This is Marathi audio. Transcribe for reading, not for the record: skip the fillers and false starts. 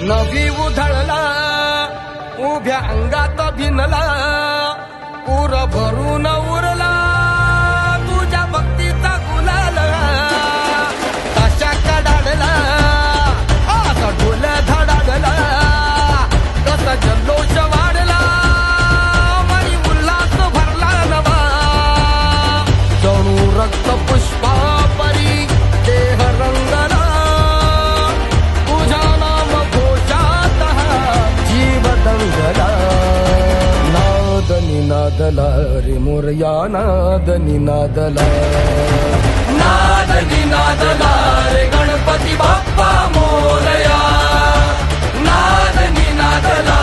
नवी उधळला उभ्या अंगात भिनला उर भरून उरला तुझ्या भक्तीचा गुलाल ताशा कडाडला असा ढोल धडाडला कसा जल्लोष वाढला मनी उल्हास भरला नवा जणू रक्त पुष्पा परी देह रंगला तुझ्या नाम घोषात जीव दंगला नाद निनादला रे मोरया नाद निनादला नाद निनादला रे गणपती बाप्पा मोरया नाद निनादला